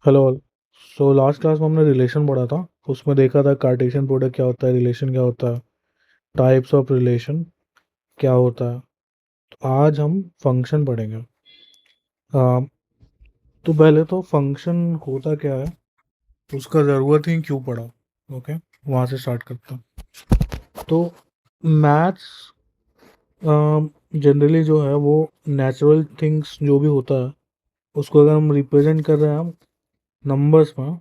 Hello. So last class में हमने relation पढ़ा था। उसमें देखा था कार्टेशियन प्रोडक्ट क्या होता है, रिलेशन क्या होता है, टाइप्स ऑफ रिलेशन क्या होता है। तो आज हम फंक्शन पढ़ेंगे। आ, तो पहले तो फंक्शन होता क्या है, उसका ज़रूरत ही क्यों पड़ा। ओके, वहाँ से स्टार्ट करता हूँ। तो मैथ्स जनरली जो है वो नेचुरल थिंग्स जो भी होता है उसको अगर हम रिप्रेजेंट कर रहे हैं हम नंबर्स में,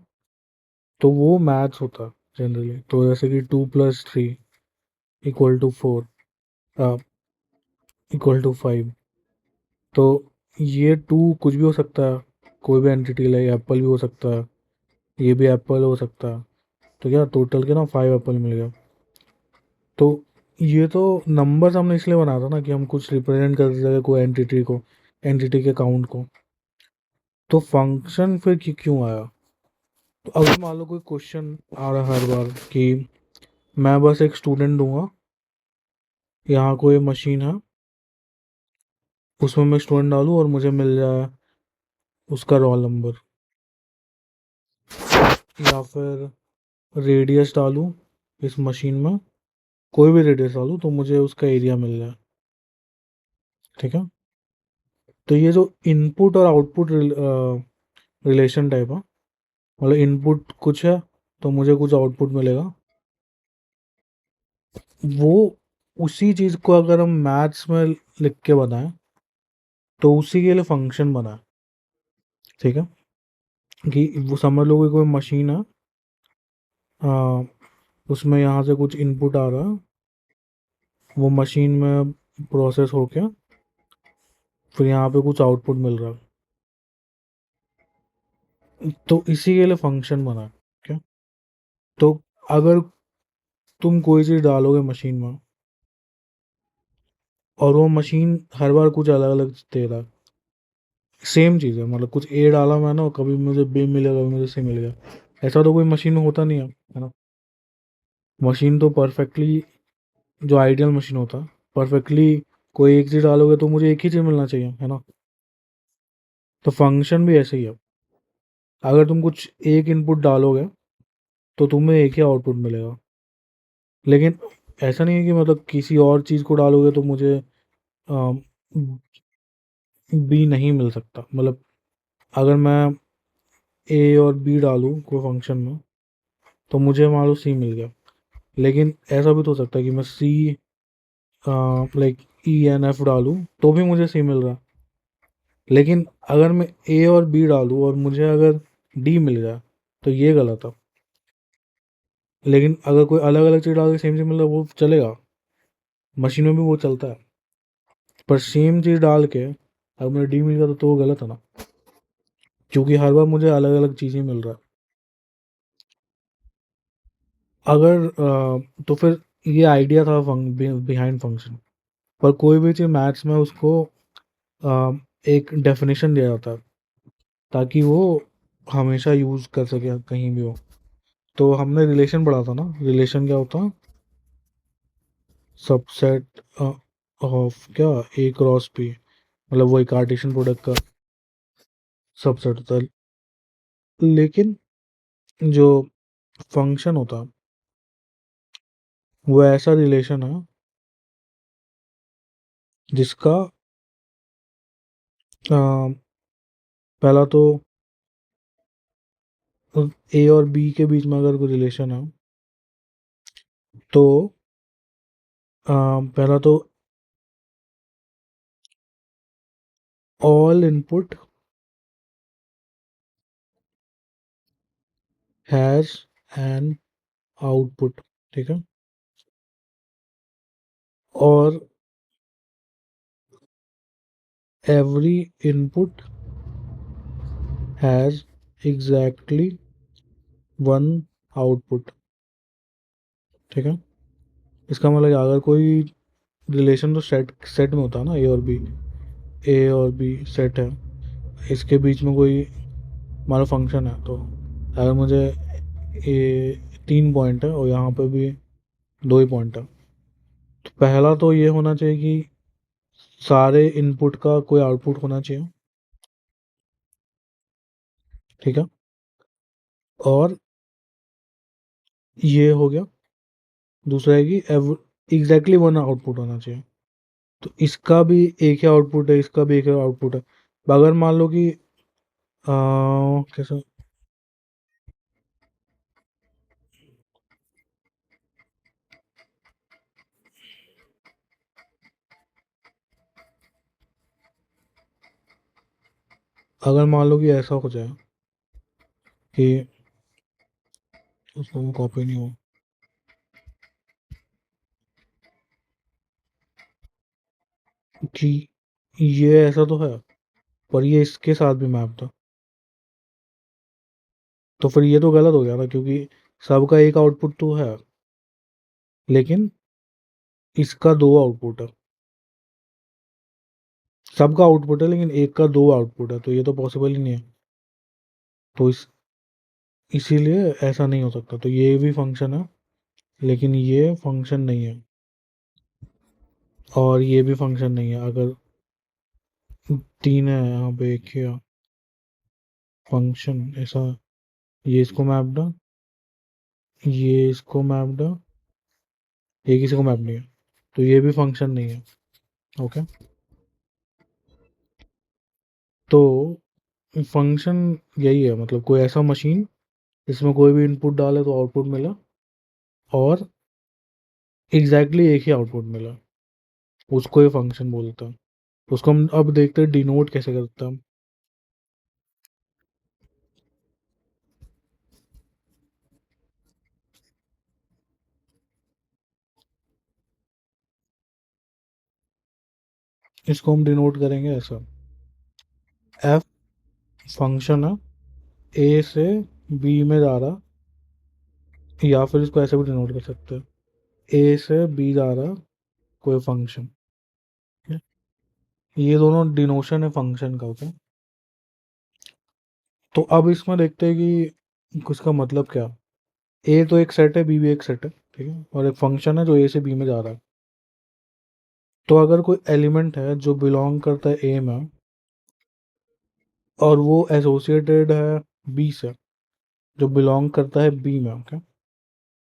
तो वो मैथ्स होता है जनरली। तो जैसे कि 2+3 इक्वल टू 4, इक्वल टू 5। तो ये टू कुछ भी हो सकता है, कोई भी एंटिटी, लाइक एप्पल भी हो सकता है, ये भी एप्पल हो सकता है। तो क्या टोटल के ना 5 एप्पल मिल गया। तो ये तो नंबर्स हमने इसलिए बनाया था ना कि हम कुछ रिप्रेजेंट कर सके कोई एंटिटी को, एंटिटी के काउंट को। तो फंक्शन फिर क्यों आया। तो अगर मान लो कोई क्वेश्चन आ रहा है हर बार कि मैं बस एक स्टूडेंट दूंगा, यहाँ कोई मशीन है, उसमें मैं स्टूडेंट डालूँ और मुझे मिल जाए उसका रोल नंबर, या फिर रेडियस डालूँ इस मशीन में, कोई भी रेडियस डालूँ तो मुझे उसका एरिया मिल जाए। ठीक है। तो ये जो इनपुट और आउटपुट रिलेशन टाइप है, मतलब इनपुट कुछ है तो मुझे कुछ आउटपुट मिलेगा, वो उसी चीज़ को अगर हम मैथ्स में लिख के बनाएं तो उसी के लिए फंक्शन बनाए। ठीक है। कि वो समझ लो कि कोई मशीन है, आ, उसमें यहाँ से कुछ इनपुट आ रहा है, वो मशीन में प्रोसेस होके फिर यहाँ पे कुछ आउटपुट मिल रहा है, तो इसी के लिए फंक्शन बना है। क्या। तो अगर तुम कोई चीज़ डालोगे मशीन में और वो मशीन हर बार कुछ अलग अलग दे रहा है, सेम चीज़ है, मतलब कुछ ए डाला मैंने और कभी मुझे बी मिलेगा, कभी मुझे सी मिल गया, ऐसा तो कोई मशीन में होता नहीं है ना। मशीन तो परफेक्टली, जो आइडियल मशीन होता है, परफेक्टली कोई एक चीज़ डालोगे तो मुझे एक ही चीज़ मिलना चाहिए, है ना। तो फंक्शन भी ऐसे ही है। अगर तुम कुछ एक इनपुट डालोगे तो तुम्हें एक ही आउटपुट मिलेगा, लेकिन ऐसा नहीं है कि मतलब किसी और चीज़ को डालोगे तो मुझे बी नहीं मिल सकता। मतलब अगर मैं ए और बी डालूँ कोई फंक्शन में तो मुझे मान लो सी मिल गया, लेकिन ऐसा भी तो हो सकता है कि मैं सी, लाइक ई एन एफ डालूँ तो भी मुझे सी मिल रहा। लेकिन अगर मैं ए और बी डालूँ और मुझे अगर डी मिल जाए तो ये गलत है। लेकिन अगर कोई अलग अलग चीज़ डाल के सेम चीज़ मिल रहा है वो चलेगा, मशीन में भी वो चलता है। पर सेम चीज़ डाल के अगर मुझे डी मिल गया तो वो गलत है ना, क्योंकि हर बार मुझे अलग अलग चीज़ें मिल रहा है। अगर तो फिर ये आइडिया था बिहाइंड फंक्शन। पर कोई भी चीज़ मैथ्स में उसको एक डेफिनेशन दिया जाता है ताकि वो हमेशा यूज़ कर सके कहीं भी हो। तो हमने रिलेशन पढ़ा था ना, रिलेशन क्या होता है, सबसेट ऑफ क्या, ए क्रॉस बी, मतलब वही कार्टेशियन प्रोडक्ट का सबसेट होता है। लेकिन जो फंक्शन होता है वो ऐसा रिलेशन है जिसका अ, पहला तो ए और बी के बीच में अगर कोई रिलेशन है तो पहला तो all input has an output. ठीक है। और every input has exactly one output. ठीक है। इसका मतलब कि अगर कोई रिलेशन तो सेट सेट में होता है ना, ए और बी सेट है, इसके बीच में कोई हमारा फंक्शन है, तो अगर मुझे ए 3 पॉइंट है और यहाँ पे भी 2 ही पॉइंट है, तो पहला तो ये होना चाहिए कि सारे इनपुट का कोई आउटपुट होना चाहिए। ठीक है। और ये हो गया। दूसरा है कि एग्जैक्टली वन आउटपुट होना चाहिए। तो इसका भी एक ही आउटपुट है, इसका भी एक ही आउटपुट है। अगर मान लो कि कैसे, अगर मान लो कि ऐसा हो जाए कि उसको कॉपी नहीं हो कि ये ऐसा तो है, पर ये इसके साथ भी मैप था, तो फिर ये तो गलत हो गया ना, क्योंकि सबका एक आउटपुट तो है, लेकिन इसका दो आउटपुट है। सबका आउटपुट है लेकिन एक का दो आउटपुट है, तो ये तो पॉसिबल ही नहीं है। तो इसीलिए ऐसा नहीं हो सकता। तो ये भी फंक्शन है लेकिन ये फंक्शन नहीं है, और ये भी फंक्शन नहीं है। अगर तीन है यहाँ पे, एक ही फंक्शन ऐसा, ये इसको मैप्ड है, ये इसको मैप्ड है, ये किसी को मैप नहीं है, तो ये भी फंक्शन नहीं है। ओके। तो फंक्शन यही है, मतलब कोई ऐसा मशीन जिसमें कोई भी इनपुट डाले तो आउटपुट मिला, और एग्जैक्टली एक ही आउटपुट मिला, उसको ही फंक्शन बोलते हैं। उसको हम अब देखते हैं डिनोट कैसे करते हैं हम। इसको हम डिनोट करेंगे ऐसा, एफ फंक्शन है, ए से बी में जा रहा, या फिर इसको ऐसे भी डिनोट कर सकते हैं, ए से बी जा रहा कोई फंक्शन। ये दोनों डिनोशन है फंक्शन का। ओके। तो अब इसमें देखते हैं कि उसका मतलब क्या। ए तो एक सेट है, बी भी एक सेट है, ठीक है, और एक फंक्शन है जो ए से बी में जा रहा है। तो अगर कोई एलिमेंट है जो बिलोंग करता है ए में, और वो एसोसिएटेड है बी से जो बिलोंग करता है बी में, ओके,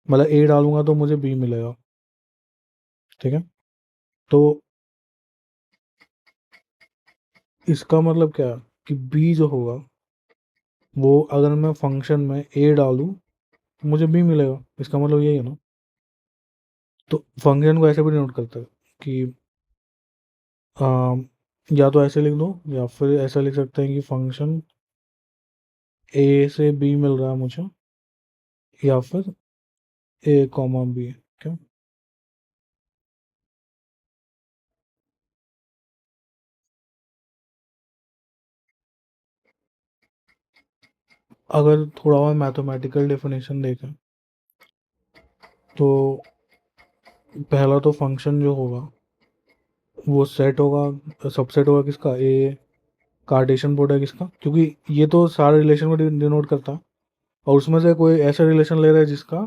मतलब ए डालूंगा तो मुझे बी मिलेगा, ठीक है। तो इसका मतलब क्या है कि बी जो होगा, वो अगर मैं फंक्शन में ए डालूं तो मुझे बी मिलेगा, इसका मतलब यही है ना। तो फंक्शन को ऐसे भी नोट करता है कि या तो ऐसे लिख दो, या फिर ऐसा लिख सकते हैं कि फंक्शन ए से बी मिल रहा है मुझे, या फिर ए कॉमा बी। क्या, अगर थोड़ा और मैथमेटिकल डेफिनेशन देखें तो पहला तो फंक्शन जो होगा वो सेट होगा, सबसेट होगा किसका, ए कार्टेशियन प्रोडक्ट किसका, क्योंकि ये तो सारे रिलेशन को डिनोट करता है, और उसमें से कोई ऐसा रिलेशन ले रहा है जिसका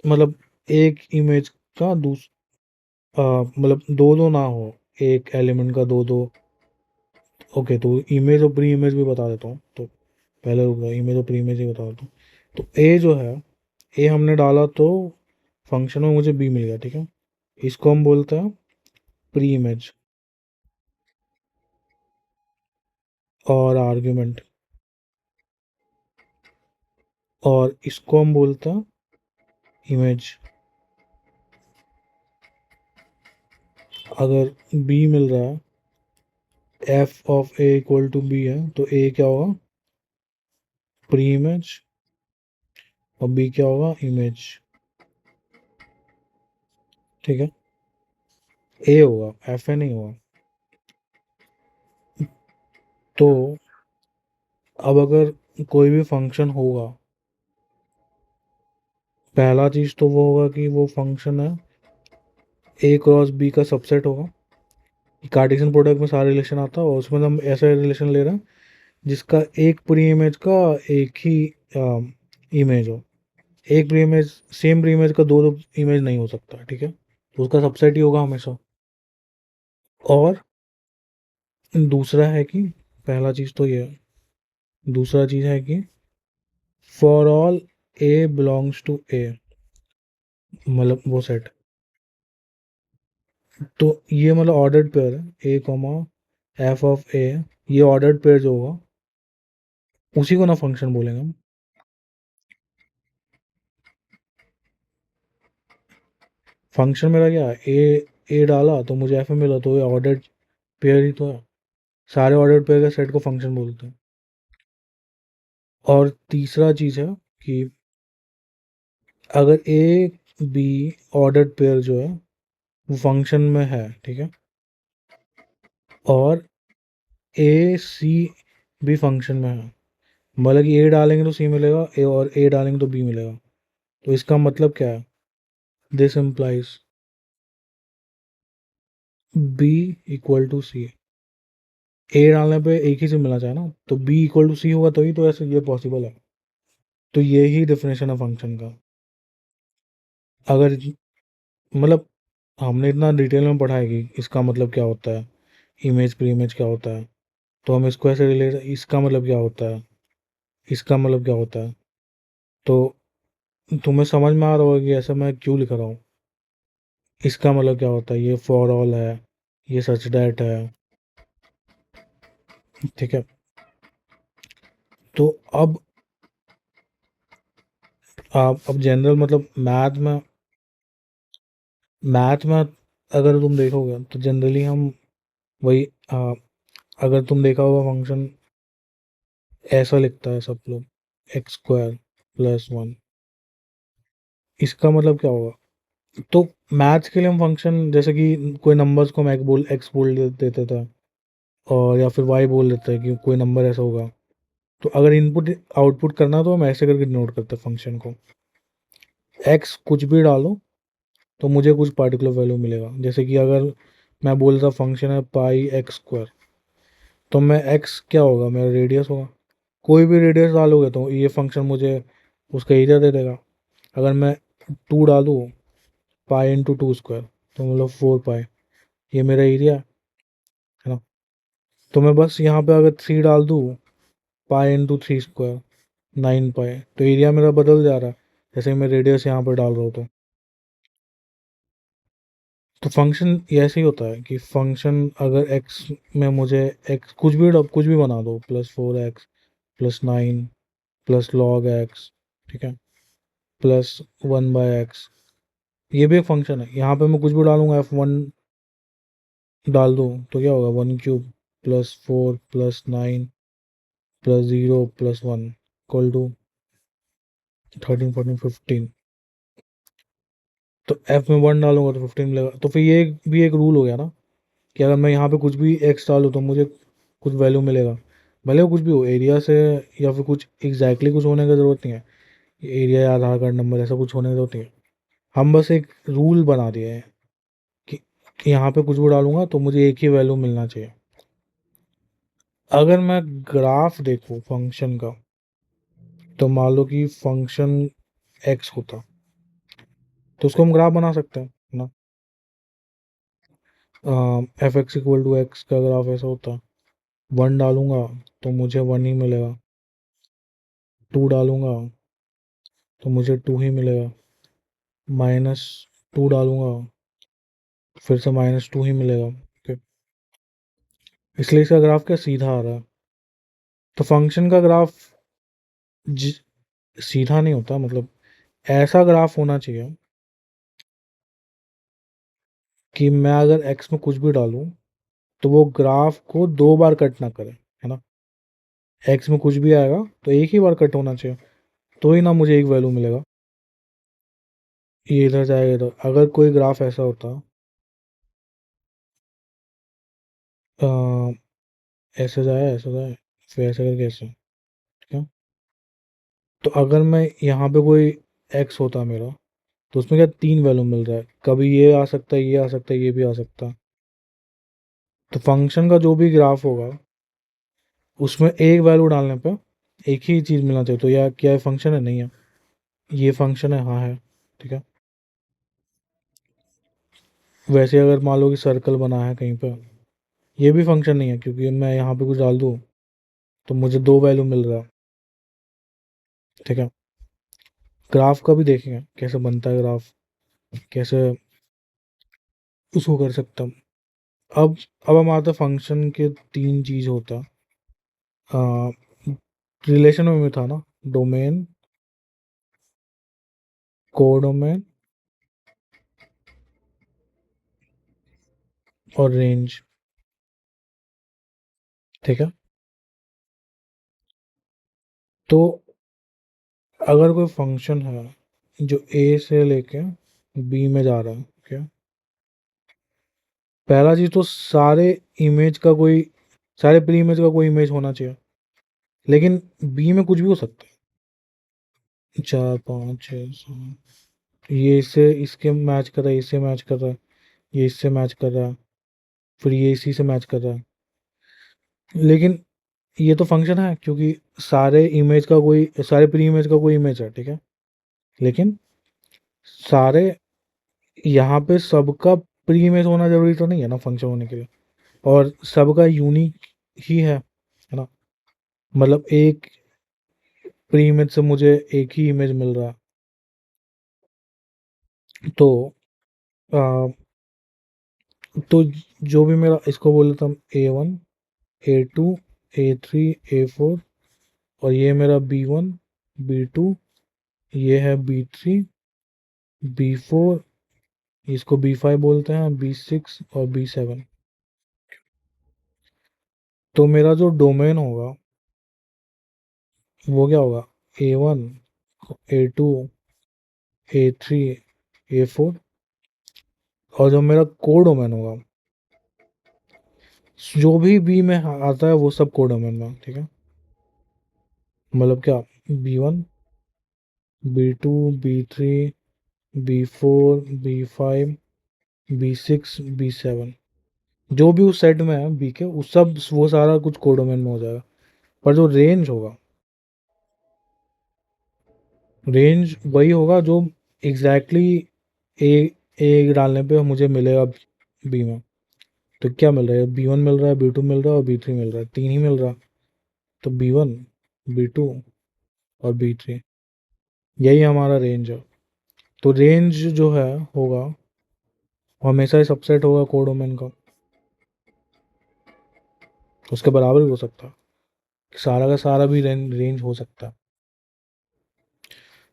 मतलब एक इमेज का मतलब दो दो ना हो, एक एलिमेंट का दो दो। ओके, तो इमेज और प्री इमेज भी बता देता हूँ। तो पहले रुक गया, इमेज और प्री इमेज ही बता देता हूँ। तो ए जो है, ए हमने डाला तो फंक्शन में मुझे बी मिल गया, ठीक है। इसको हम बोलते हैं प्री इमेज और आर्ग्यूमेंट, और इसको हम बोलते हैं इमेज। अगर बी मिल रहा है, F of A equal to B है, तो ए क्या होगा, प्री इमेज, और बी क्या होगा, इमेज, ठीक है। ए होगा, एफ ए नहीं होगा। तो अब अगर कोई भी फंक्शन होगा, पहला चीज तो वो होगा कि वो फंक्शन है ए क्रॉस बी का सबसेट होगा। कार्टेशियन प्रोडक्ट में सारा रिलेशन आता है, और उसमें हम ऐसा रिलेशन ले रहे हैं जिसका एक प्री इमेज का एक ही इमेज हो। एक pre image, same pre image का दो दो इमेज नहीं हो सकता, ठीक है, तो उसका सबसेट ही होगा हमेशा। और दूसरा है कि, पहला चीज तो ये है, दूसरा चीज है कि for all A belongs to A, मतलब वो सेट। तो ये मतलब ऑर्डर्ड पेयर है, A comma F of A, ये ऑर्डर्ड पेयर जो होगा उसी को ना फंक्शन बोलेंगे हम। फंक्शन मेरा क्या है, ए डाला तो मुझे एफ में मिला, तो ये ऑर्डर्ड पेयर ही तो है। सारे ऑर्डर्ड पेयर के सेट को फंक्शन बोलते हैं। और तीसरा चीज़ है कि अगर ए बी ऑर्डर्ड पेयर जो है वो फंक्शन में है, ठीक है, और ए सी भी फंक्शन में है, मतलब कि ए डालेंगे तो सी मिलेगा, ए और ए डालेंगे तो बी मिलेगा, तो इसका मतलब क्या है, this implies B equal to C. A डालने पे एक ही से मिलना चाहिए ना, तो बी इक्वल टू सी होगा तभी तो ऐसे ये पॉसिबल है। तो ये ही डिफिनेशन है फंक्शन का। अगर मतलब हमने इतना डिटेल में पढ़ा है कि इसका मतलब क्या होता है, इमेज प्री इमेज क्या होता है, तो हम इसको ऐसे रिलेट, इसका मतलब क्या होता है, इसका मतलब क्या होता है, तो तुम्हें समझ में आ रहा होगा कि ऐसा मैं क्यों लिख रहा हूँ। इसका मतलब क्या होता है, ये फॉर ऑल है, ये सच दैट है, ठीक है। तो अब आप अब जनरल मतलब मैथ में अगर तुम देखोगे तो जनरली हम वही अगर तुम देखा होगा फंक्शन ऐसा लिखता है सब लोग, एक्स स्क्वायर प्लस वन। इसका मतलब क्या होगा, तो मैथ्स के लिए हम फंक्शन जैसे कि कोई नंबर्स को हम एक्स बोल देते थे, और या फिर वाई बोल देते हैं कि कोई नंबर ऐसा होगा, तो अगर इनपुट आउटपुट करना तो हम ऐसे करके नोट करते हैं फंक्शन को। एक्स कुछ भी डालो तो मुझे कुछ पार्टिकुलर वैल्यू मिलेगा, जैसे कि अगर मैं बोल रहा फंक्शन है पाई एक्स स्क्वायर, तो मैं एक्स क्या होगा, मेरा रेडियस होगा। कोई भी रेडियस डालोगे तो ये फंक्शन मुझे उसका एरिया दे देगा। अगर मैं टू डालूँ, पाई इंटू टू स्क्वायर, तो मतलब 4 पाई, ये मेरा एरिया है ना। तो मैं बस यहाँ पे अगर 3 डाल दूँ, पाई इंटू 3 स्क्वायर, 9 पाई, तो एरिया मेरा बदल जा रहा है जैसे मैं रेडियस यहाँ पर डाल रहा हूँ। तो फंक्शन ऐसे ही होता है कि फंक्शन अगर एक्स में मुझे एक्स कुछ भी बना दो, +4x +9 प्लस लॉग एक्स, ठीक है, +1/x, ये भी एक फंक्शन है। यहाँ पे मैं कुछ भी डालूंगा, F1 डाल दूँ तो क्या होगा, 1³ +4 +9 +0 +1 इक्वल टू 13 14 15। तो F में 1 डालूंगा तो 15 मिलेगा। तो फिर ये भी एक रूल हो गया ना कि अगर मैं यहाँ पे कुछ भी एक्स डालूँ तो मुझे कुछ वैल्यू मिलेगा, भले वो कुछ भी हो, एरिया से या फिर कुछ एग्जैक्टली कुछ होने की ज़रूरत नहीं है, एरिया या आधार कार्ड नंबर ऐसा कुछ होने की ज़रूरत नहीं है। हम बस एक रूल बना दिए हैं कि, कि यहाँ पे कुछ भी डालूंगा तो मुझे एक ही वैल्यू मिलना चाहिए। अगर मैं ग्राफ देखूँ फंक्शन का, तो मान लो कि फंक्शन एक्स होता, तो उसको हम ग्राफ बना सकते हैं ना। f(x) का ग्राफ ऐसा होता, 1 डालूंगा तो मुझे 1 ही मिलेगा, 2 डालूंगा तो मुझे 2 ही मिलेगा, -2 डालूंगा फिर से -2 ही मिलेगा, ओके। इसलिए इसका ग्राफ क्या सीधा आ रहा है। तो फंक्शन का ग्राफ सीधा नहीं होता, मतलब ऐसा ग्राफ होना चाहिए कि मैं अगर एक्स में कुछ भी डालूं तो वो ग्राफ को 2 बार कट ना करे, है ना। एक्स में कुछ भी आएगा तो एक ही बार कट होना चाहिए, तो ही ना मुझे एक वैल्यू मिलेगा। ये इधर जाएगा इधर, अगर कोई ग्राफ ऐसा होता ऐसे जाए फिर ऐसे करके ऐसे, ठीक है। तो अगर मैं यहाँ पे कोई एक्स होता मेरा, तो उसमें क्या 3 वैल्यू मिल रहा है, कभी ये आ सकता है, ये आ सकता है, ये भी आ सकता है। तो फंक्शन का जो भी ग्राफ होगा उसमें एक वैल्यू डालने पे एक ही चीज़ मिलना चाहिए। तो यह क्या है, फंक्शन है, नहीं है, ये फंक्शन है, हाँ है, ठीक है। वैसे अगर मान लो कि सर्कल बना है कहीं पे, ये भी फंक्शन नहीं है, क्योंकि मैं यहाँ पे कुछ डाल दूँ तो मुझे 2 वैल्यू मिल रहा है। ठीक है। ग्राफ का भी देखेंगे कैसे बनता है ग्राफ, कैसे उसको कर सकते हैं। अब हम आते फंक्शन के, तीन चीज होता है रिलेशन में था ना, डोमेन, कोडोमेन और रेंज। ठीक है। तो अगर कोई फंक्शन है जो ए से लेके बी में जा रहा है, क्या, पहला चीज तो सारे प्री इमेज का कोई इमेज होना चाहिए, लेकिन बी में कुछ भी हो सकता है। 4 5 6 7, ये इससे इसके मैच कर रहा है, इससे मैच कर रहा है, ये इससे मैच कर रहा है, फिर ये इसी से मैच कर रहा है। लेकिन ये तो फंक्शन है, क्योंकि सारे प्री इमेज का कोई इमेज है, ठीक है। लेकिन सारे यहाँ पे सबका प्री इमेज होना जरूरी तो नहीं है ना फंक्शन होने के लिए, और सबका यूनिक ही है ना। मतलब एक प्री इमेज से मुझे एक ही इमेज मिल रहा है, तो जो भी मेरा, इसको बोल देता हूँ A1, A2, A3, A4, और ये मेरा B1, B2, ये है B3, B4, इसको B5 बोलते हैं, B6 और B7। तो मेरा जो डोमेन होगा वो क्या होगा, A1, A2, A3, A4, और जो मेरा कोडोमेन होगा, जो भी बी में आता है वो सब कोडोमेन में, ठीक है। मतलब क्या, B1, B2, B3, B4, B5, B6, B7, जो भी उस सेट में है बी के, उस सब वो सारा कुछ कोडोमेन में हो जाएगा। पर जो रेंज होगा, रेंज वही होगा जो एग्जैक्टली ए ए डालने पे मुझे मिलेगा बी में। तो क्या मिल रहा है, B1 मिल रहा है, B2 मिल रहा है और B3 मिल रहा है, तीन ही मिल रहा है। तो B1, B2 और B3, यही हमारा रेंज है। तो रेंज जो है होगा, वो हमेशा ही सबसेट होगा कोडोमेन का, उसके बराबर भी हो सकता है, सारा का सारा भी रेंज हो सकता है।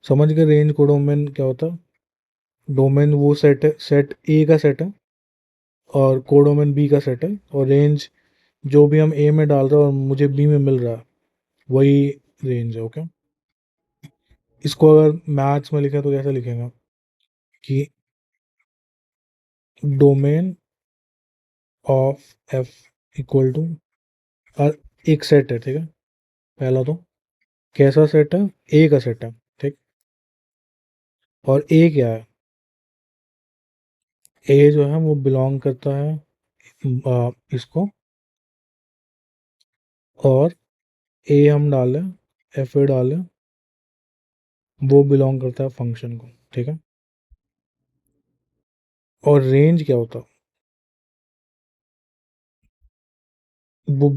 समझ गए रेंज कोडोमेन क्या होता है। डोमेन वो सेट ए का सेट है, और कोडोमेन बी का सेट है, और रेंज जो भी हम ए में डाल रहे हैं और मुझे बी में मिल रहा है, वही रेंज है। ओके। इसको अगर मैथ्स में लिखें तो कैसे लिखेंगे, कि domain of F equal to, और एक सेट है, ठीक है। पहला तो कैसा सेट है, ए का सेट है, ठीक। और ए क्या है, ए जो है वो बिलोंग करता है इसको, और ए हम डालें, एफ ए डालें, वो बिलोंग करता है फंक्शन को, ठीक है। और रेंज क्या होता है, वो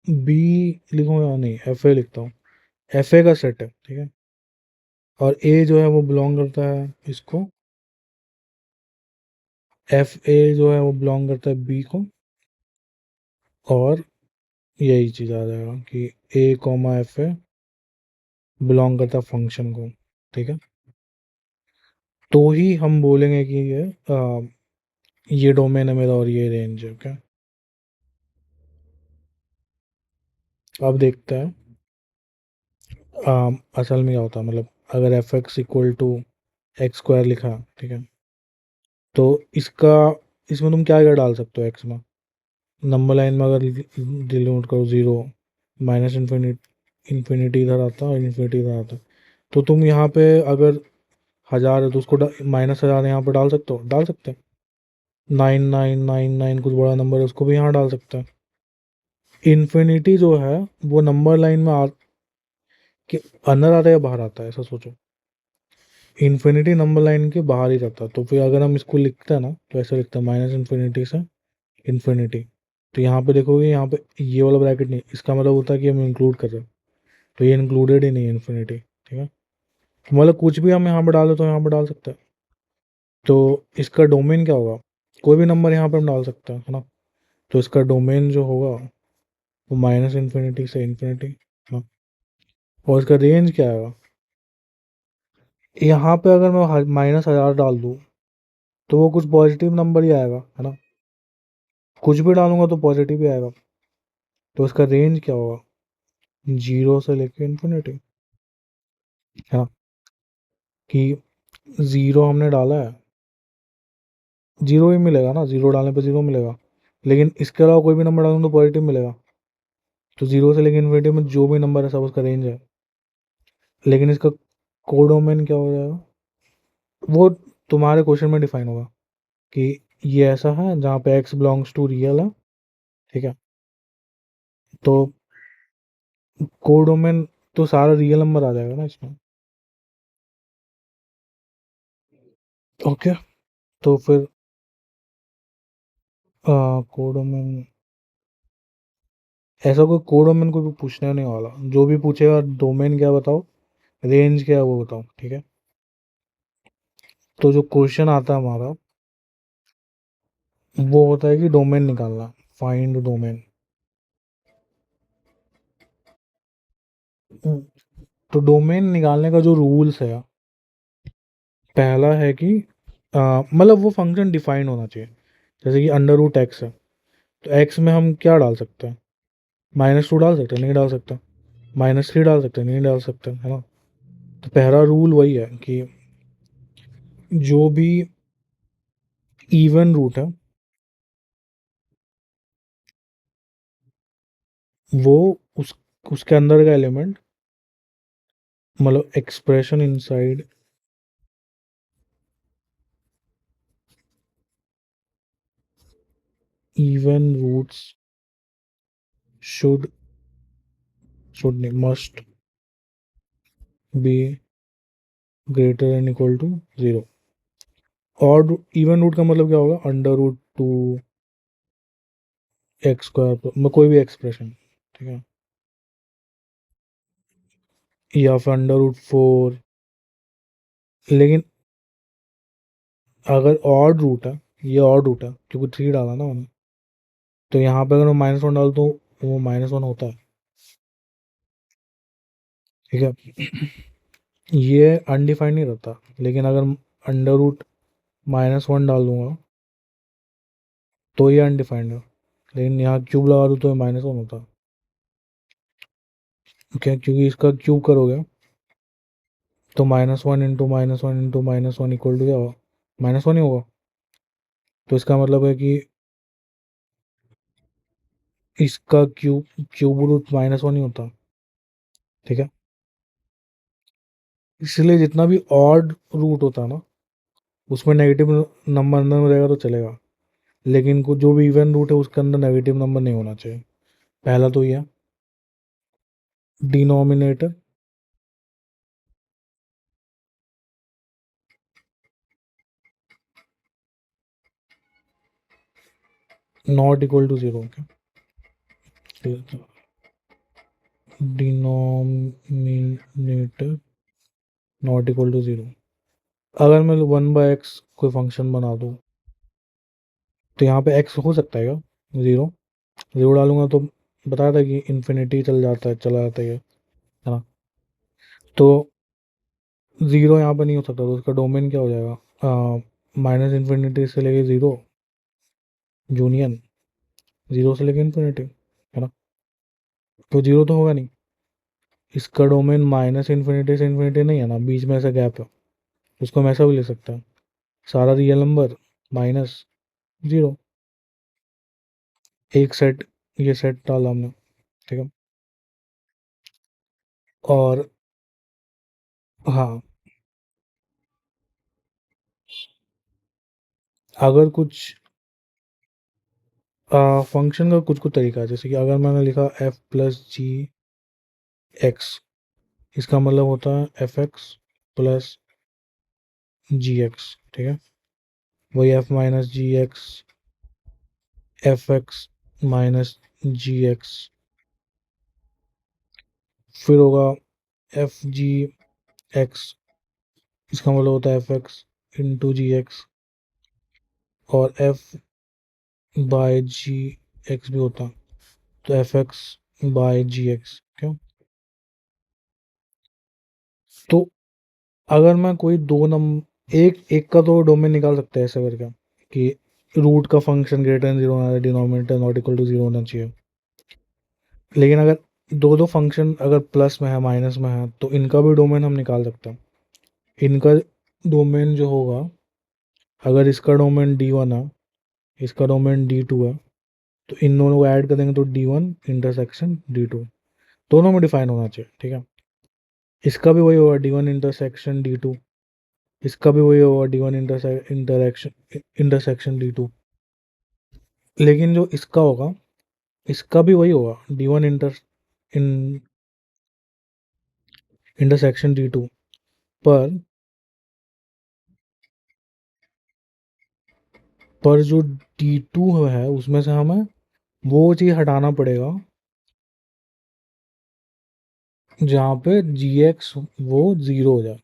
बी लिखूँ या नहीं, एफ ए लिखता हूँ, एफ ए का सेट है, ठीक है। और ए जो है वो बिलोंग करता है इसको, एफ ए जो है वो बिलोंग करता है बी को, और यही चीज़ आ जाएगा कि ए कॉमा एफ ए बिलोंग करता है फंक्शन को, ठीक है। तो ही हम बोलेंगे कि ये डोमेन है मेरा और ये रेंज है, क्या। अब देखते हैं असल में क्या होता है। मतलब अगर F X equal to X square लिखा, ठीक है, तो इसका, इसमें तुम क्या क्या डाल सकते हो एक्स में, नंबर लाइन में अगर डिनोट करो जीरो, माइनस इन्फिनिटी, इन्फिनिटी इधर आता है और इन्फिनिटी इधर आता है। तो तुम यहाँ पे अगर 1000 है तो उसको -1000 यहाँ पे डाल सकते हो, डाल सकते हैं। 9999 कुछ बड़ा नंबर है, उसको भी यहाँ डाल सकते हैं। इन्फिनिटी जो है वो नंबर लाइन में कि अंदर आता है या बाहर आता है, ऐसा सोचो। इन्फिनिटी नंबर लाइन के बाहर ही रहता है, तो फिर अगर हम इसको लिखते हैं ना, तो ऐसे लिखते हैं माइनस इन्फिनिटी से इन्फिनिटी। तो यहाँ पे देखोगे, यहाँ पे ये वाला ब्रैकेट नहीं, इसका मतलब होता है कि हम इंक्लूड कर रहे हैं, तो ये इंक्लूडेड ही नहीं है इन्फिनिटी। ठीक है, मतलब कुछ भी हम यहाँ पर डालें तो यहाँ पर डाल सकते हैं। तो इसका डोमेन क्या होगा, कोई भी नंबर यहाँ पर हम डाल सकते हैं, है ना। तो इसका डोमेन जो होगा वो माइनस इन्फिनिटी से इन्फिनिटी, है ना। और इसका रेंज क्या आएगा, यहाँ पे अगर मैं -1000 डाल दूँ तो वो कुछ पॉजिटिव नंबर ही आएगा, है ना। कुछ भी डालूंगा तो पॉजिटिव ही आएगा। तो इसका रेंज क्या होगा, 0 से लेके इन्फिनिटी, है ना। कि 0 हमने डाला है, 0 ही मिलेगा ना, 0 डालने पे 0 मिलेगा। लेकिन इसके अलावा कोई भी नंबर डालूँ तो पॉजिटिव मिलेगा। तो 0 से लेके इन्फिनिटी में जो भी नंबर है सब उसका रेंज है। लेकिन इसका कोडोमेन क्या हो जाएगा, वो तुम्हारे क्वेश्चन में डिफाइन होगा कि ये ऐसा है जहाँ पे x बिलोंग्स टू रियल है, ठीक है। तो कोडोमेन तो सारा रियल नंबर आ जाएगा ना इसमें। ओके, तो फिर कोडोमेन, ऐसा कोई कोडोमेन को भी पूछने नहीं वाला, जो भी पूछेगा डोमेन क्या बताओ, रेंज क्या है वो बताओ, ठीक है। तो जो क्वेश्चन आता है हमारा वो होता है कि डोमेन निकालना, फाइंड डोमेन। तो डोमेन निकालने का जो रूल्स है, पहला है कि मतलब वो फंक्शन डिफाइन होना चाहिए। जैसे कि अंडर रूट एक्स है, तो एक्स में हम क्या डाल सकते हैं, -2 डाल सकते हैं, नहीं डाल सकते। -3 डाल सकते हैं, नहीं डाल सकते, है ना। तो पहला रूल वही है कि जो भी इवन रूट है वो उस उसके अंदर का एलिमेंट, मतलब expression inside even roots should should नहीं must be greater and equal to 0। और इवन रूट का मतलब क्या होगा, अंडर रूट 2 x² में कोई भी एक्सप्रेशन, ठीक है। या फिर अंडर रूट 4। लेकिन अगर ऑड रूट है, ये ऑड रूट है क्योंकि 3 डाला ना मैंने, तो यहाँ पे अगर मैं -1 डाल दूँ वो -1 होता है, ठीक है। ये अनडिफाइंड नहीं रहता। लेकिन अगर अंडर रूट -1 डाल दूंगा तो ये अनडिफाइंड है। लेकिन यहाँ क्यूब लगा दूँ तो ये -1 होता है, क्या, क्योंकि इसका क्यूब करोगे तो -1 इंटू -1 इंटू -1 इक्वल टू क्या होगा, -1 ही होगा। तो इसका मतलब है कि इसका क्यूब रूट -1 ही होता, ठीक है। इसलिए जितना भी ऑड रूट होता है ना उसमें नेगेटिव नंबर अंदर में रहेगा तो चलेगा। लेकिन को जो भी इवन रूट है उसके अंदर नेगेटिव नंबर नहीं होना चाहिए। पहला तो ये denominator not equal to 0, denominator not equal to 0। अगर मैं 1/x कोई फंक्शन बना दूँ तो यहाँ पे x हो सकता है क्या, 0। 0 डालूंगा तो बताया था कि इन्फिनिटी चल जाता है, चला जाता है ये, है ना। तो 0 यहाँ पर नहीं हो सकता, तो उसका डोमेन क्या हो जाएगा, -इन्फिनिटी से लेके 0 यूनियन 0 से लेके इन्फिनिटी, है ना। तो 0 तो होगा नहीं। इसका डोमेन -इन्फिनिटी से इन्फिनिटी नहीं है ना, बीच में ऐसा गैप है। उसको हम ऐसा भी ले सकते हैं, सारा रियल नंबर -0। एक सेट, ये सेट डाला हमने, ठीक है। और हाँ, अगर कुछ फंक्शन का कुछ कुछ तरीका है, जैसे कि अगर मैंने लिखा f+g(x), इसका मतलब होता है f(x+g(x), ठीक है। वही f-g(x), f(x-g(x), फिर होगा f(g एक्स, इसका मतलब होता है एफ एक्स इंटू जी एक्स, और एफ बाय जी एक्स भी होता, तो एफ एक्स बाय जी एक्स क्यों। तो अगर मैं कोई दो एक एक का तो डोमेन निकाल सकते हैं ऐसे करके कि रूट का फंक्शन ग्रेटर देन जीरो होना चाहिए, denominator not equal to zero होना चाहिए। लेकिन अगर दो दो फंक्शन अगर प्लस में है माइनस में है तो इनका भी डोमेन हम निकाल सकते हैं। इनका डोमेन जो होगा, अगर इसका डोमेन D1 है, इसका डोमेन D2 है, तो इन दोनों को ऐड कर देंगे तो D1 इंटरसेक्शन D2 दोनों में डिफाइन होना चाहिए, ठीक है। इसका भी वही होगा D1 इंटरसेक्शन D2, इसका भी वही होगा D1 इंटरसेक्शन D2। लेकिन जो इसका होगा, इसका भी वही होगा D1 इंटरसेक्शन D2। पर जो D2 है उसमें से हमें वो चीज़ हटाना पड़ेगा जहाँ पे GX वो ज़ीरो हो जाए।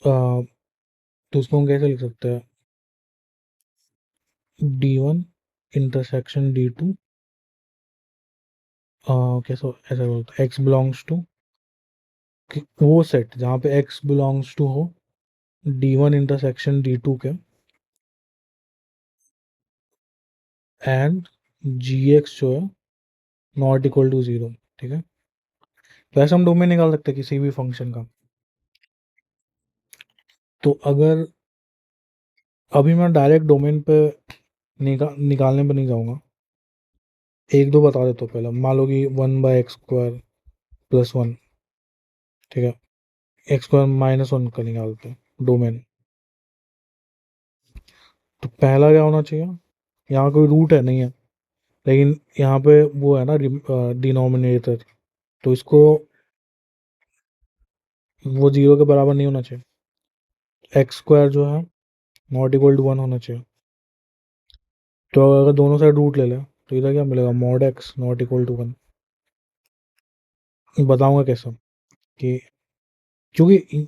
तो उसको हम कैसे लिख सकते हैं, D1 इंटरसेक्शन D2, कैसे ऐसा बोलते हैं, एक्स बिलोंग्स टू वो सेट जहाँ पे एक्स बिलोंग्स टू हो D1 इंटरसेक्शन D2 के, एंड GX जो है नॉट इक्वल टू ज़ीरो, ठीक है। तो ऐसे हम डोमेन निकाल सकते हैं किसी भी फंक्शन का। तो अगर अभी मैं डायरेक्ट डोमेन पे निकालने पर नहीं जाऊँगा, एक दो बता देता हूँ पहले। मान लो कि 1/x² प्लस वन, ठीक है, x² -1 का निकालते हैं डोमेन। तो पहला क्या होना चाहिए, यहाँ कोई रूट है नहीं है, लेकिन यहाँ पे वो है ना डिनोमिनेटर, तो इसको वो जीरो के बराबर नहीं होना चाहिए। x² जो है नॉट इक्वल टू 1 होना चाहिए। तो अगर दोनों साइड रूट ले लें तो इधर क्या मिलेगा, mod x not equal to 1। बताऊंगा कैसे, कि क्योंकि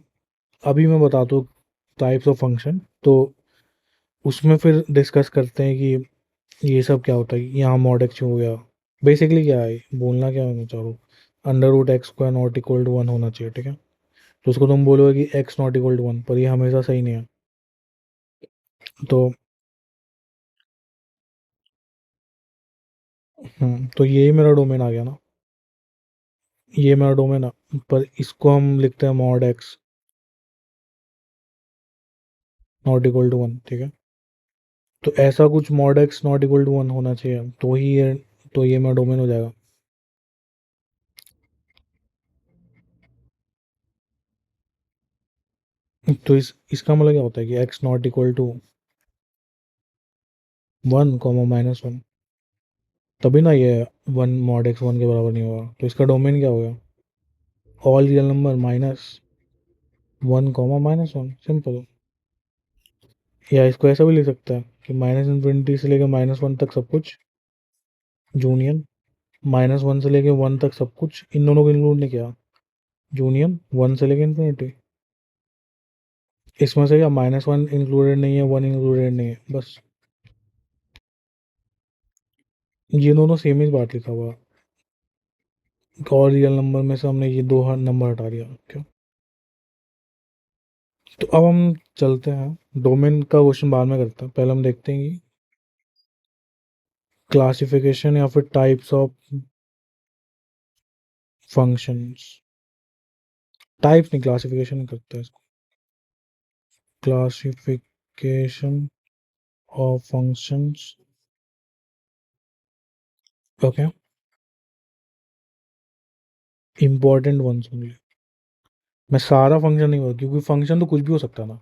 अभी मैं बताता हूँ टाइप्स ऑफ फंक्शन, तो उसमें फिर डिस्कस करते हैं कि ये सब क्या होता है, यहाँ मॉड एक्स हो गया। बेसिकली क्या है बोलना, क्या होना चाह रहा हूँ, under root x² not equal to 1 होना चाहिए, ठीक है। तो उसको तुम बोलोगे कि x नॉट इक्वल टू 1, पर ये हमेशा सही नहीं है। तो तो यही मेरा डोमेन आ गया ना, ये मेरा डोमेन है, पर इसको हम लिखते हैं mod X not equal to 1, ठीक है। तो ऐसा कुछ mod X not equal to 1 होना चाहिए, तो ये मेरा डोमेन हो जाएगा। तो इसका मतलब क्या होता है कि एक्स नॉट इक्वल टू 1, -1, तभी ना ये 1 मॉड एक्स 1 के बराबर नहीं होगा। तो इसका डोमेन क्या होगा, ऑल रियल नंबर -1, सिंपल। या इसको ऐसा भी लिख सकता है कि -∞ से लेकर -1 तक सब कुछ जूनियन, -1 से लेकर 1 तक सब कुछ, इन दोनों को इंक्लूड नहीं किया, जूनियन 1 से लेकर इन्फिनिटी। इसमें से क्या -1 इंक्लूडेड नहीं है, 1 इंक्लूडेड नहीं है, बस ये दोनों सेम ही बात लिखा हुआ। और रियल नंबर में से हमने ये दो नंबर हटा दिया, क्यों। तो अब हम चलते हैं, डोमेन का क्वेश्चन बाद में करते हैं, पहले हम देखते हैं कि क्लासिफिकेशन या फिर टाइप्स ऑफ फंक्शंस, टाइप्स नहीं, क्लासिफिकेशन करते हैं इसको, classification of functions, okay, important ones only. मैं सारा फंक्शन नहीं बोल, क्योंकि फंक्शन तो कुछ भी हो सकता है ना।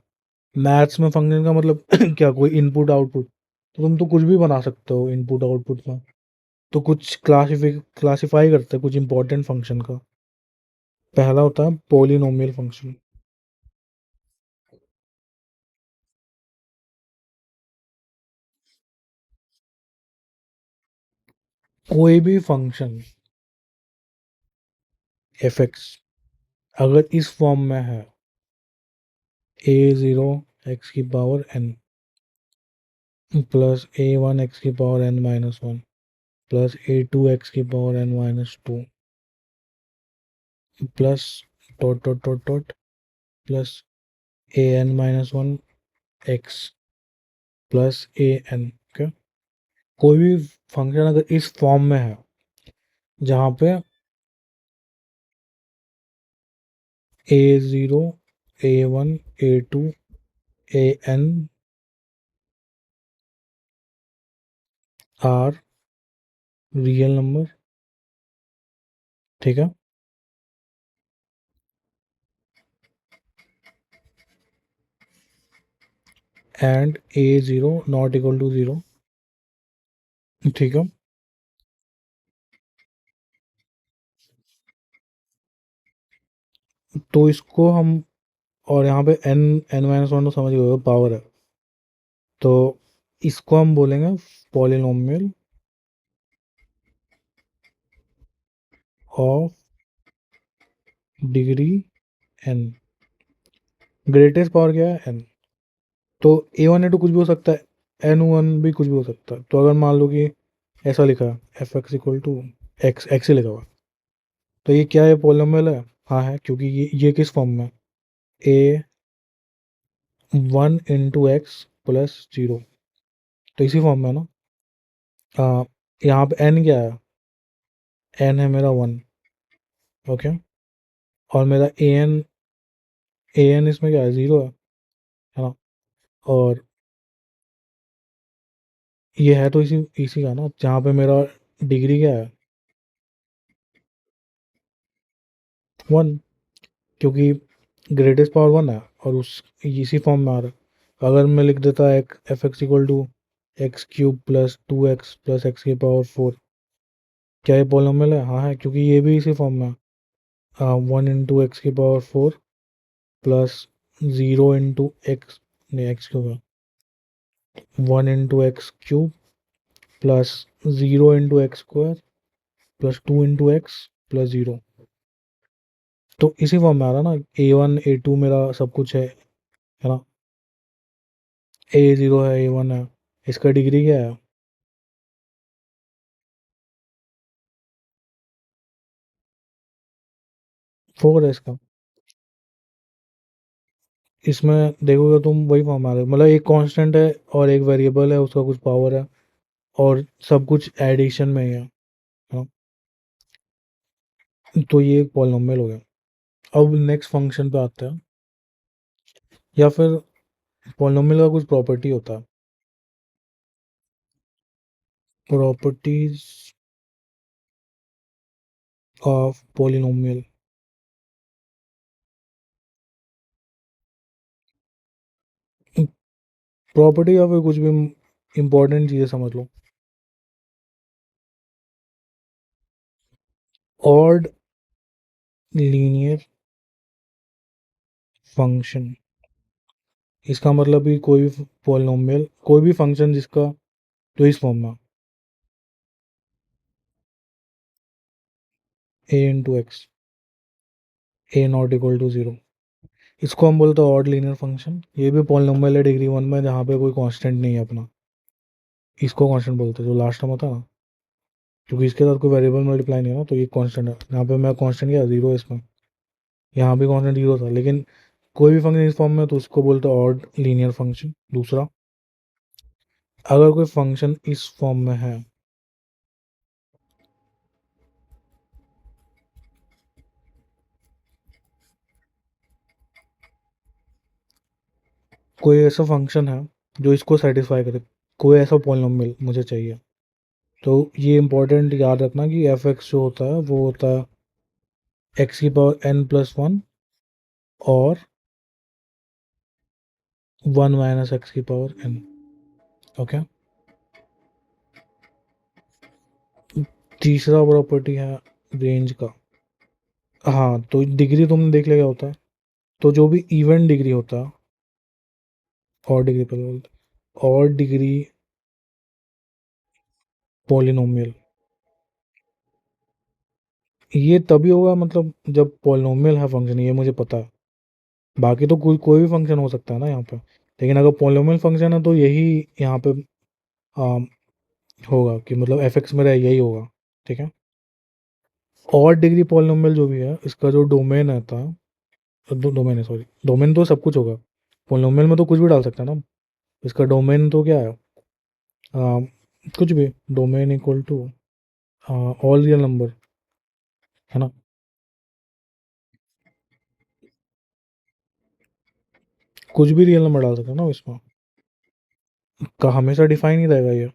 मैथ्स में फंक्शन का मतलब क्या, कोई इनपुट आउटपुट, तो तुम तो कुछ भी बना सकते हो इनपुट आउटपुट में। तो कुछ क्लासिफाई करते हैं कुछ इंपॉर्टेंट फंक्शन का। पहला होता है पोलिनोमियल फंक्शन। कोई भी फंक्शन एफ एक्स अगर इस फॉर्म में है a0 x की power n plus a1 x की power n minus one plus a2 x की power n minus two plus dot dot dot dot plus an minus one x plus an। Okay, कोई भी function अगर इस form में है जहाँ पे a0 a1 a2 an are real number, ठीक है, and a0 not equal to zero, ठीक है। तो इसको हम, और यहाँ पे n माइनस वन तो समझ गए पावर है, तो इसको हम बोलेंगे polynomial of degree n। Greatest power क्या है? n। तो a1 a2 कुछ भी हो सकता है, n1 भी कुछ भी हो सकता है। तो अगर मान लो कि ऐसा लिखा है F X equal to X, X ही लिखा हुआ, तो ये क्या है? पॉलिनोमियल है। हाँ है, क्योंकि ये किस फॉर्म में? A one into X plus zero, तो इसी फॉर्म में है ना। यहाँ पे n क्या है? n है मेरा वन, ओके, और मेरा an इसमें क्या है? ज़ीरो है ना। और ये है तो इसी इसी का ना, जहाँ पे मेरा डिग्री क्या है? वन, क्योंकि ग्रेटेस्ट पावर वन है और उस इसी फॉर्म में आ रहा है। अगर मैं लिख देता एक F X equal to X cube plus two X plus X की पावर फोर, क्या ये पॉलिनोमियल है? हाँ है, क्योंकि ये भी इसी फॉर्म में है। वन इंटू एक्स की power four plus zero into x, नहीं एक्स क्यूब है, one into x cube plus zero into x square plus two into X plus zero. तो इसी फॉर्म में आ रहा ना, ए वन ए टू मेरा सब कुछ है ना। ए ज़ीरो है, ए वन है, इसका डिग्री क्या है? फोर है इसका। इसमें देखोगे तुम वही फॉर्म आ रहा है, मतलब एक कांस्टेंट है और एक वेरिएबल है, उसका कुछ पावर है, और सब कुछ एडिशन में ही है ना? तो ये एक पॉलिनोमियल हो गया। अब नेक्स्ट फंक्शन पे आते हैं, या फिर पॉलिनोमियल का कुछ प्रॉपर्टी होता है, प्रॉपर्टीज ऑफ पॉलिनोमियल। प्रॉपर्टी या फिर कुछ भी इंपॉर्टेंट चीज़ें समझ लो। ऑड लीनियर फंक्शन, इसका मतलब कि कोई भी पॉलिनोमियल, कोई भी फंक्शन जिसका, तो इस फॉर्म में A into X, A not equal to zero, इसको हम बोलते हैं ऑड लीनियर फंक्शन। ये भी पॉलिनोमियल है डिग्री वन में, जहाँ पे कोई कांस्टेंट नहीं है अपना, इसको कांस्टेंट बोलते हैं, जो लास्ट में होता है ना, क्योंकि इसके साथ कोई वेरिएबल मल्टीप्लाई नहीं है ना, तो ये कांस्टेंट है। यहाँ पे मैं कांस्टेंट क्या, जीरो है इसमें, यहाँ भी कांस्टेंट जीरो था, लेकिन कोई भी फंक्शन इस फॉर्म में, तो उसको बोलते हैं ऑड लीनियर फंक्शन। दूसरा, अगर कोई फंक्शन इस फॉर्म में है, कोई ऐसा फंक्शन है जो इसको सेटिस्फाई करे, कोई ऐसा पॉलिनोमियल मुझे चाहिए, तो ये इंपॉर्टेंट याद रखना कि एफ एक्स जो होता है वो होता है एक्स की पावर एन प्लस वन और वन माइनस एक्स की पावर एन, ओके। तीसरा प्रॉपर्टी है रेंज का। हाँ, तो डिग्री तुमने देख लिया क्या होता है। तो जो भी इवन डिग्री होता है, और डिग्री पर बोलते हैं, और डिग्री पॉलिनोमियल, ये तभी होगा मतलब जब पॉलिनोमियल है फंक्शन, ये मुझे पता है। बाकी तो कोई कोई भी फंक्शन हो सकता है ना यहाँ पे, लेकिन अगर पॉलिनोमियल फंक्शन है तो यही यहाँ पे आ, होगा कि मतलब एफ एक्स मेरा यही होगा। ठीक है। और डिग्री पॉलिनोमियल जो भी है इसका जो डोमेन है था, डोमेन है सॉरी, डोमेन तो सब कुछ होगा। पॉलिनोमियल में तो कुछ भी डाल सकता है ना। इसका डोमेन तो क्या है, आ, कुछ भी। Domain equal to all real number, है ना। कुछ भी रियल नंबर डाल सकते हैं ना इसमें, का हमेशा डिफाइन ही रहेगा ये।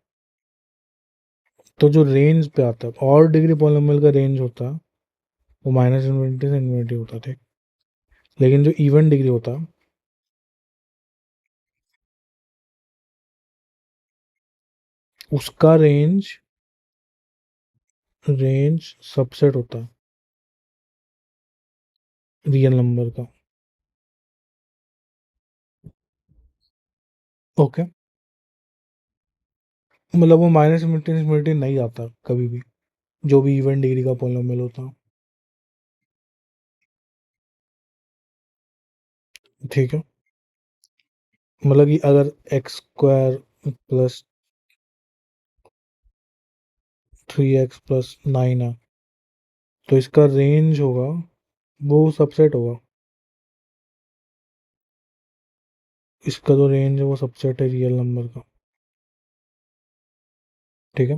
तो जो रेंज पे आता है, और डिग्री पॉलिनोमियल का रेंज होता है वो -∞ से इन्फिनिटी होता है, ठीक। लेकिन जो इवन डिग्री होता है उसका रेंज सबसेट होता है रियल नंबर का। ओके। मतलब वो -∞ से इन्फिनिटी नहीं आता कभी भी, जो भी इवन डिग्री का पॉलिनोमियल होता है। ठीक है। मतलब कि अगर एक्स स्क्वायर प्लस 3x + 9 है तो इसका रेंज होगा, वो सबसेट होगा। इसका जो रेंज है वो सबसेट है रियल नंबर का। ठीक है।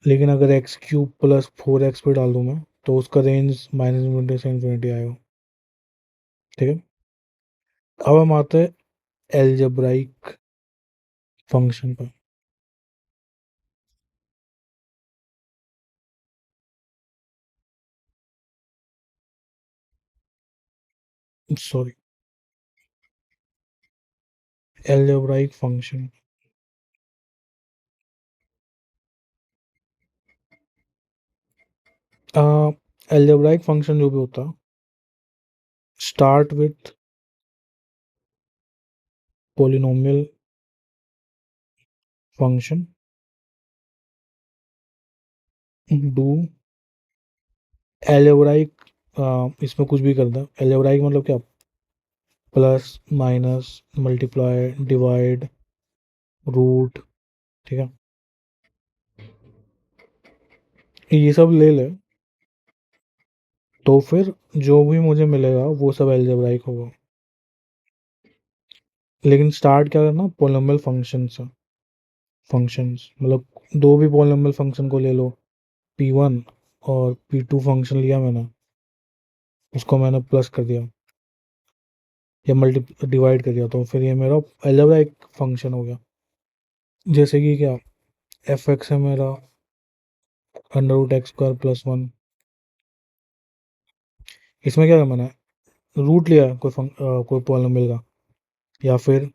लेकिन अगर x³ + 4x पे डाल दूं मैं तो उसका रेंज -∞ से इन्फिनिटी आएगा। ठीक है। अब हम आते हैं एलजेब्राइक फंक्शन पर। Sorry, algebraic function. Algebraic function जो भी होता है, start with polynomial function, do algebraic, इसमें कुछ भी कर दे। एलजेब्राइक मतलब क्या, plus minus multiply divide root. ठीक है। ये सब ले ले तो फिर जो भी मुझे मिलेगा वो सब एलजेब्राइक होगा। लेकिन स्टार्ट क्या करना, पोलिनोमियल फंक्शन से। फंक्शंस मतलब दो भी पोलिनोमियल फंक्शन को ले लो, p1 और p2 फंक्शन लिया मैंने, उसको मैंने प्लस कर दिया या मल्टी डिवाइड कर दिया, तो फिर ये मेरा एलजेब्राइक फंक्शन हो गया। जैसे कि क्या, एफ एक्स है मेरा √x² + 1। इसमें क्या है, मैंने रूट लिया है कोई पॉलिनोमियल का, या फिर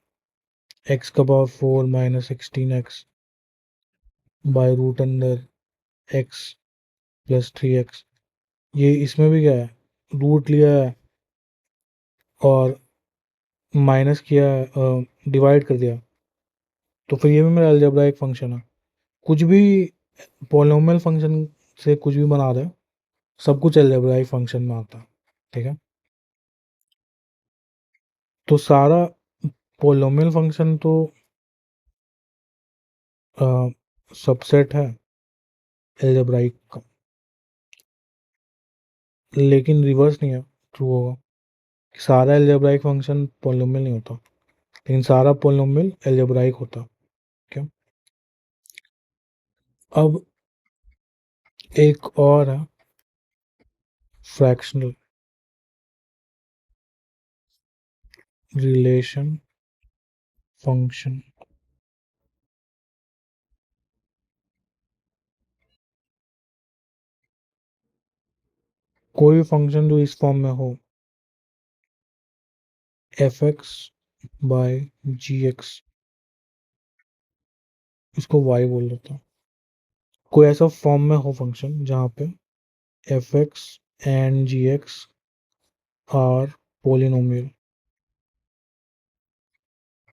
x⁴ - 16x by root under x + 3x। ये इसमें भी क्या है, रूट लिया है और माइनस किया है, डिवाइड कर दिया, तो फिर ये भी मेरा अलजेब्राइक फंक्शन है। कुछ भी पॉलिनोमियल फंक्शन से कुछ भी बना रहे, सब कुछ अलजेब्राइक फंक्शन में आता है। ठीक है। तो सारा पॉलिनोमियल फंक्शन तो सबसेट है अलजेब्राइक का, लेकिन रिवर्स नहीं है, ट्रू होगा। सारा अलजेब्राइक फंक्शन पॉलिनोमियल नहीं होता, लेकिन सारा पॉलिनोमियल अलजेब्राइक होता। क्या। अब एक और है, फ्रैक्शनल रिलेशन फंक्शन। कोई फंक्शन जो इस फॉर्म में हो, f(x/g)। इसको y बोल देता हूँ। कोई ऐसा फॉर्म में हो फंक्शन जहाँ पे f(x) and g(x) are polynomial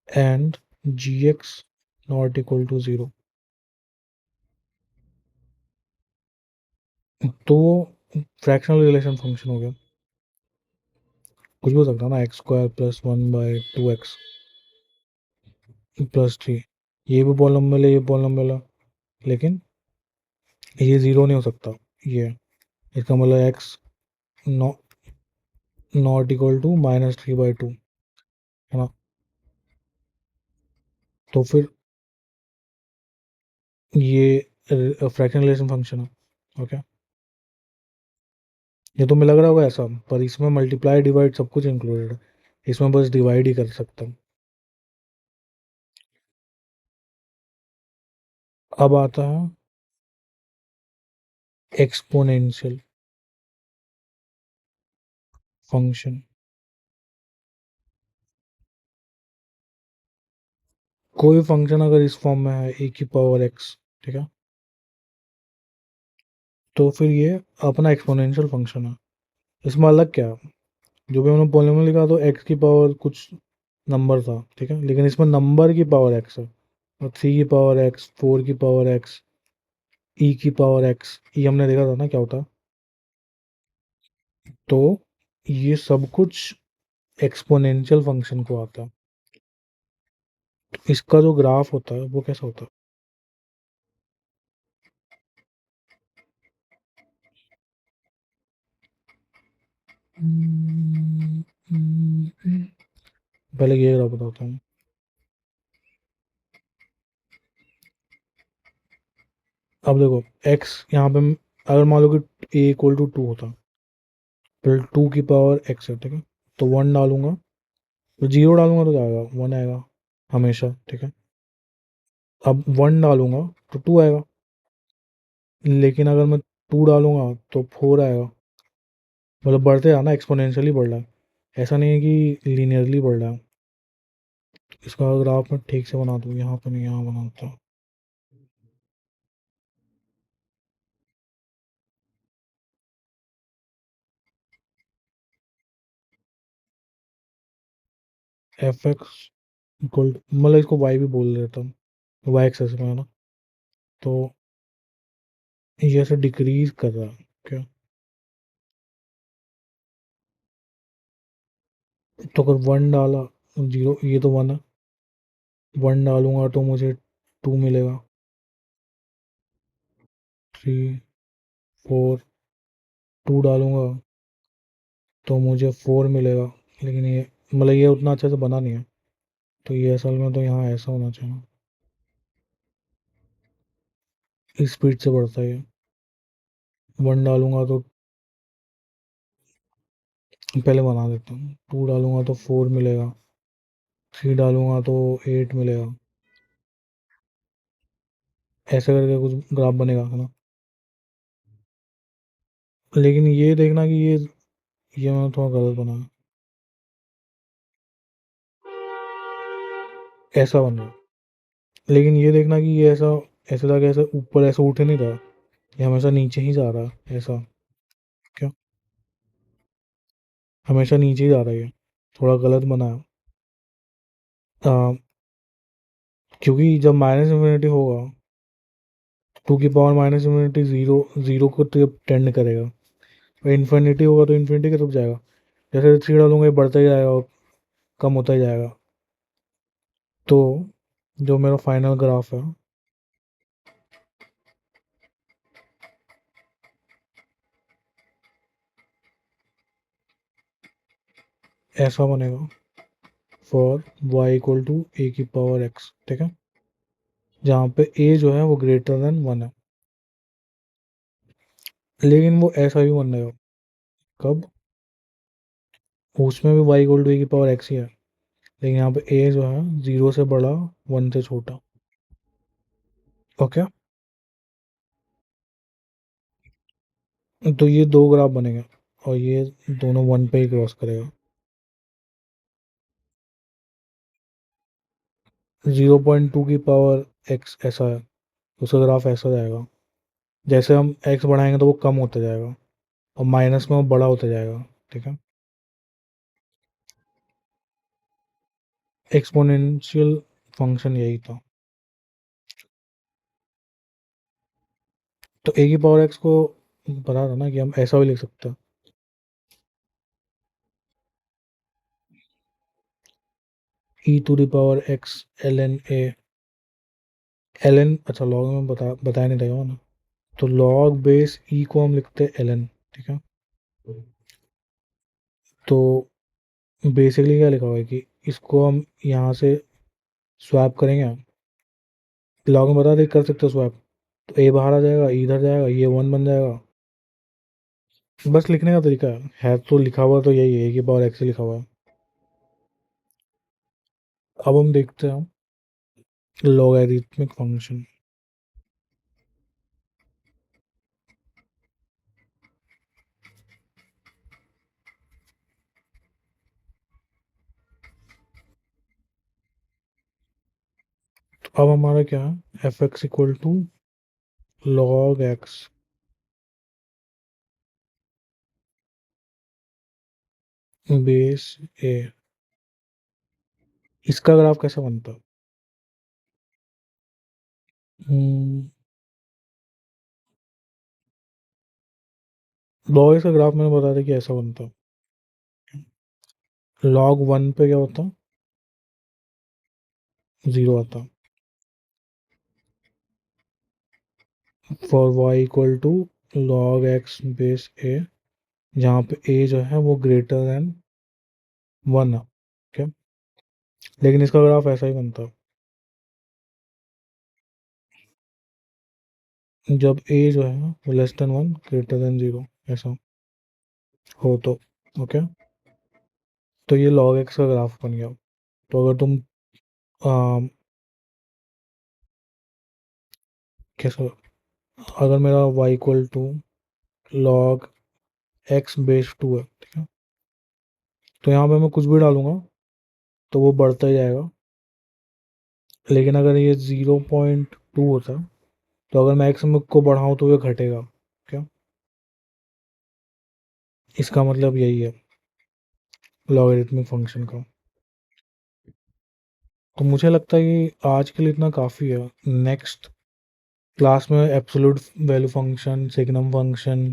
and g(x) not equal to 0। तो वो फ्रैक्शनल रिलेशन फंक्शन हो गया, कुछ भी हो सकता है ना, x square plus 1/2x plus 3, ये भी पॉलिनॉमियल है, ये पॉलिनॉमियल है, लेकिन ये ज़ीरो नहीं हो सकता, ये इसका मतलब एक्स नॉट इक्वल टू -3/2, है ना। तो फिर ये फ्रैक्शनल रिलेशन फंक्शन है, ओके। ये तो मैं लग रहा होगा ऐसा, पर इसमें मल्टीप्लाई डिवाइड सब कुछ इंक्लूडेड है, इसमें बस डिवाइड ही कर सकता हूँ। अब आता है एक्सपोनेंशियल फंक्शन। कोई फंक्शन अगर इस फॉर्म में है ए की पावर एक्स, ठीक है, तो फिर ये अपना एक्सपोनेंशियल फंक्शन है। इसमें अलग क्या है, जो भी हमने पॉलिनॉमियल लिखा तो एक्स की पावर कुछ नंबर था, ठीक है, लेकिन इसमें नंबर की पावर एक्स है, और 3 की पावर एक्स, 4 की पावर एक्स, ई की पावर एक्स, ई हमने देखा था ना क्या होता है। तो ये सब कुछ एक्सपोनेंशियल फंक्शन को आता है। तो इसका जो ग्राफ होता है वो कैसा होता है, पहले ये ग्राफ बताता हूँ। अब देखो एक्स यहाँ पे अगर मान लो कि ए इक्वल टू 2 होता, फिर 2 की पावर एक्स है, ठीक है, तो 1 डालूंगा, तो 0 डालूंगा तो क्या आएगा, 1 आएगा हमेशा, ठीक है। अब 1 डालूंगा तो 2 आएगा, लेकिन अगर मैं 2 डालूंगा तो 4 आएगा, मतलब बढ़ते रहा ना, एक्सपोनेंशियली बढ़ रहा है, ऐसा नहीं है कि लीनियरली बढ़ रहा है। इसका ग्राफ मैं ठीक से बना दूँ, यहाँ पर नहीं, यहाँ बनाता हूँ। एफ एक्स इक्वल, मतलब इसको वाई भी बोल देता हूँ, वाई एक्सेस में है ना, तो ये ऐसे डिक्रीज कर रहा है क्या। तो अगर 1 डाला, 0, ये तो 1 है, 1 डालूंगा तो मुझे 2 मिलेगा, 3, 4, 2 डालूंगा तो मुझे 4 मिलेगा, लेकिन ये मतलब ये उतना अच्छे से बना नहीं है, तो ये असल में तो यहाँ ऐसा होना चाहिए, इस स्पीड से बढ़ता है ये। 1 डालूंगा तो, पहले बना देता हूँ, 2 डालूंगा तो 4 मिलेगा, 3 डालूंगा तो 8 मिलेगा, ऐसे करके कुछ ग्राफ बनेगा, है ना। लेकिन ये देखना कि ये मैंने थोड़ा गलत बनाया, ऐसा बन रहा है, लेकिन ये देखना कि ये ऐसा ऐसे जाके ऐसे ऊपर ऐसे उठ नहीं रहा, ये हमेशा नीचे ही जा रहा है, ऐसा क्या, हमेशा नीचे ही जा रहा है, ये थोड़ा गलत बनाया। क्योंकि जब माइनस इन्फिनिटी होगा, 2 की पावर - जीरो, जीरो को तो टेंड करेगा, और इन्फिनिटी होगा तो इन्फिनिटी की तरफ जाएगा, जैसे 3 डालूंगा ये बढ़ता ही जाएगा और कम होता ही जाएगा। तो जो मेरा फाइनल ग्राफ है, ऐसा बनेगा, फॉर वाई इक्वल टू ए की पावर एक्स, ठीक है, जहाँ पे ए जो है वो ग्रेटर देन 1 है, लेकिन वो ऐसा भी बनेगा, कब, उसमें भी वाई इक्वल टू ए की पावर एक्स ही है, लेकिन यहाँ पे ए जो है 0 से बड़ा, 1 से छोटा, ओके। तो ये दो ग्राफ बनेंगे, और ये दोनों 1 पे ही क्रॉस करेगा। 0.2 की पावर एक्स ऐसा है, उसका ग्राफ ऐसा जाएगा, जैसे हम एक्स बढ़ाएंगे तो वो कम होता जाएगा, और माइनस में वो बड़ा होता जाएगा, ठीक है। एक्सपोनेंशियल फंक्शन यही था। तो ए की पावर एक्स को बता था ना कि हम ऐसा भी लिख सकते हैं। E to the power X ln a ln, अच्छा लॉग में बताया नहीं था ना, तो लॉग बेस ई को हम लिखते हैं ln, ठीक है। तो बेसिकली क्या लिखा हुआ है कि इसको हम यहाँ से स्वैप करेंगे, लॉग में बता दे कर सकते हो स्वैप, तो ए बाहर आ जाएगा, इधर जाएगा, ये 1 बन जाएगा। बस लिखने का तरीका है तो लिखा हुआ तो यही है कि पावर एक्स लिखा हुआ है। अब हम देखते हैं लॉगरिथमिक फंक्शन। तो अब हमारा क्या है, F X equal to log X base A. इसका ग्राफ कैसे बनता है? लॉग एक्स का ग्राफ मैंने बता दिया कि ऐसा बनता है। लॉग 1 पे क्या होता है, 0 आता है। For Y equal to log X base A, जहाँ पे ए जो है वो ग्रेटर देन 1 है, ठीक है। लेकिन इसका ग्राफ ऐसा ही बनता है जब ए जो है वो लेस देन 1 ग्रेटर देन 0, ऐसा हो तो, ओके। तो ये log x का ग्राफ बन गया। तो अगर तुम अम, कैसे, अगर मेरा y equal to log x base 2 है, ठीक है, तो यहाँ पे मैं कुछ भी डालूंगा तो वो बढ़ता ही जाएगा। लेकिन अगर ये 0.2 होता, तो अगर मैं x में को बढ़ाऊँ तो ये घटेगा, क्या? इसका मतलब यही है लॉगरिथमिक फंक्शन का। तो मुझे लगता है कि आज के लिए इतना काफ़ी है। नेक्स्ट क्लास में absolute value function, signum function,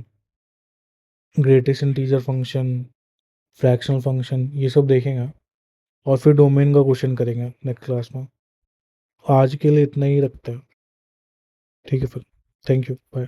greatest integer function, fractional function, ये सब देखेंगे और फिर डोमेन का क्वेश्चन करेंगे नेक्स्ट क्लास में। आज के लिए इतना ही रखते हैं, ठीक है फिर। Thank you, bye.